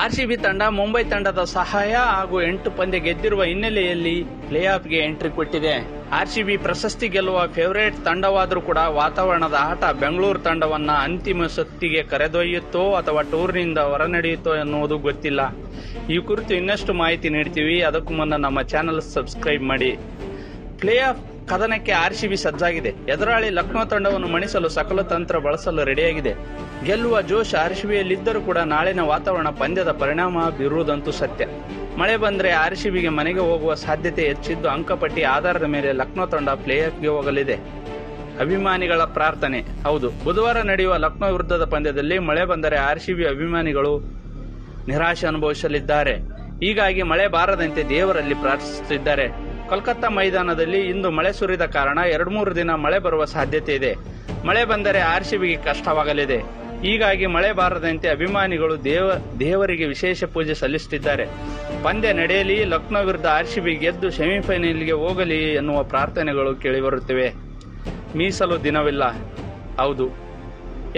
RCB ತಂಡ ಮುಂಬೈ ತಂಡದ ಸಹಾಯ ಹಾಗೂ 8 ಪಂದ್ಯ ಗೆದ್ದಿರುವ ಹಿನ್ನೆಲೆಯಲ್ಲಿ ಪ್ಲೇ ಆಫ್ಗೆ ಎಂಟ್ರಿ ಕೊಟ್ಟಿದೆ. ಆರ್ಸಿಬಿ ಪ್ರಶಸ್ತಿ ಗೆಲ್ಲುವ ಫೇವರೇಟ್ ತಂಡವಾದರೂ ಕೂಡ ವಾತಾವರಣದ ಆಟ ಬೆಂಗಳೂರು ತಂಡವನ್ನ ಅಂತಿಮ ಸುತ್ತಿಗೆ ಕರೆದೊಯ್ಯುತ್ತೋ ಅಥವಾ ಟೂರ್ನಿಂದ ಹೊರನಡೆಯುತ್ತೋ ಎನ್ನುವುದು ಗೊತ್ತಿಲ್ಲ. ಈ ಕುರಿತು ಇನ್ನಷ್ಟು ಮಾಹಿತಿ ನೀಡ್ತೀವಿ. ಅದಕ್ಕೂ ಮುನ್ನ ನಮ್ಮ ಚಾನೆಲ್ ಸಬ್ಸ್ಕ್ರೈಬ್ ಮಾಡಿ. ಪ್ಲೇ ಆಫ್ ಕದನಕ್ಕೆ ಆರ್ಸಿಬಿ ಸಜ್ಜಾಗಿದೆ. ಎದುರಾಳಿ ಲಕ್ನೋ ತಂಡವನ್ನು ಮಣಿಸಲು ಸಕಲ ತಂತ್ರ ಬಳಸಲು ರೆಡಿಯಾಗಿದೆ. ಗೆಲ್ಲುವ ಜೋಶ್ ಆರ್ಸಿಬಿಯಲ್ಲಿದ್ದರೂ ಕೂಡ ನಾಳಿನ ವಾತಾವರಣ ಪಂದ್ಯದ ಪರಿಣಾಮ ಬೀರುವುದಂತೂ ಸತ್ಯ. ಮಳೆ ಬಂದರೆ ಆರ್ಸಿಬಿಗೆ ಮನೆಗೆ ಹೋಗುವ ಸಾಧ್ಯತೆ ಹೆಚ್ಚಿದ್ದು, ಅಂಕಪಟ್ಟಿ ಆಧಾರದ ಮೇಲೆ ಲಕ್ನೋ ತಂಡ ಪ್ಲೇ ಆಫ್ಗೆ ಹೋಗಲಿದೆ. ಅಭಿಮಾನಿಗಳ ಪ್ರಾರ್ಥನೆ. ಹೌದು, ಬುಧವಾರ ನಡೆಯುವ ಲಕ್ನೋ ವಿರುದ್ಧದ ಪಂದ್ಯದಲ್ಲಿ ಮಳೆ ಬಂದರೆ ಆರ್ಸಿಬಿ ಅಭಿಮಾನಿಗಳು ನಿರಾಶೆ ಅನುಭವಿಸಲಿದ್ದಾರೆ. ಹೀಗಾಗಿ ಮಳೆ ಬಾರದಂತೆ ದೇವರಲ್ಲಿ ಪ್ರಾರ್ಥಿಸುತ್ತಿದ್ದಾರೆ. ಕೋಲ್ಕತ್ತಾ ಮೈದಾನದಲ್ಲಿ ಇಂದು ಮಳೆ ಸುರಿದ ಕಾರಣ 2-3 ದಿನ ಮಳೆ ಬರುವ ಸಾಧ್ಯತೆ ಇದೆ. ಮಳೆ ಬಂದರೆ ಆರ್ಸಿಬಿಗೆ ಕಷ್ಟವಾಗಲಿದೆ. ಹೀಗಾಗಿ ಮಳೆ ಬಾರದಂತೆ ಅಭಿಮಾನಿಗಳು ದೇವರಿಗೆ ವಿಶೇಷ ಪೂಜೆ ಸಲ್ಲಿಸುತ್ತಿದ್ದಾರೆ. ಪಂದ್ಯ ನಡೆಯಲಿ, ಲಕ್ನೋ ವಿರುದ್ಧ ಆರ್ಸಿಬಿ ಗೆದ್ದು ಸೆಮಿಫೈನಲ್ಗೆ ಹೋಗಲಿ ಎನ್ನುವ ಪ್ರಾರ್ಥನೆಗಳು ಕೇಳಿಬರುತ್ತಿವೆ. ಮೀಸಲು ದಿನವಿಲ್ಲ. ಹೌದು,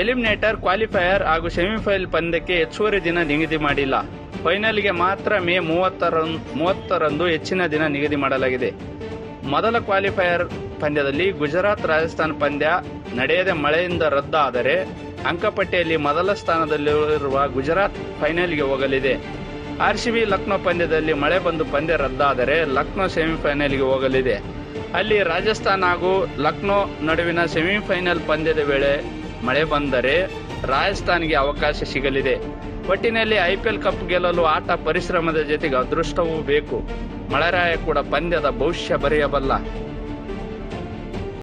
ಎಲಿಮಿನೇಟರ್, ಕ್ವಾಲಿಫೈಯರ್ ಹಾಗೂ ಸೆಮಿಫೈನಲ್ ಪಂದ್ಯಕ್ಕೆ ಹೆಚ್ಚುವರಿ ದಿನ ನಿಗದಿ ಮಾಡಿಲ್ಲ. ಫೈನಲ್ಗೆ ಮಾತ್ರ ಮೇ 30ರಂದು ಹೆಚ್ಚಿನ ದಿನ ನಿಗದಿ ಮಾಡಲಾಗಿದೆ. ಮೊದಲ ಕ್ವಾಲಿಫೈಯರ್ ಪಂದ್ಯದಲ್ಲಿ ಗುಜರಾತ್ ರಾಜಸ್ಥಾನ್ ಪಂದ್ಯ ನಡೆಯದೆ ಮಳೆಯಿಂದ ರದ್ದಾದರೆ ಅಂಕಪಟ್ಟಿಯಲ್ಲಿ ಮೊದಲ ಸ್ಥಾನದಲ್ಲಿರುವ ಗುಜರಾತ್ ಫೈನಲ್ಗೆ ಹೋಗಲಿದೆ. ಆರ್ಸಿಬಿ ಲಕ್ನೋ ಪಂದ್ಯದಲ್ಲಿ ಮಳೆ ಬಂದು ಪಂದ್ಯ ರದ್ದಾದರೆ ಲಕ್ನೋ ಸೆಮಿಫೈನಲ್ಗೆ ಹೋಗಲಿದೆ. ಅಲ್ಲಿ ರಾಜಸ್ಥಾನ್ ಹಾಗೂ ಲಕ್ನೋ ನಡುವಿನ ಸೆಮಿಫೈನಲ್ ಪಂದ್ಯದ ವೇಳೆ ಮಳೆ ಬಂದರೆ ರಾಜಸ್ಥಾನ್ಗೆ ಅವಕಾಶ ಸಿಗಲಿದೆ. ಒಟ್ಟಿನಲ್ಲಿ ಐಪಿಎಲ್ ಕಪ್ ಗೆಲ್ಲಲು ಆಟ, ಪರಿಶ್ರಮದ ಜೊತೆಗೆ ಅದೃಷ್ಟವೂ ಬೇಕು. ಮಳೆರಾಯ ಕೂಡ ಪಂದ್ಯದ ಭವಿಷ್ಯ ಬರೆಯಬಲ್ಲ.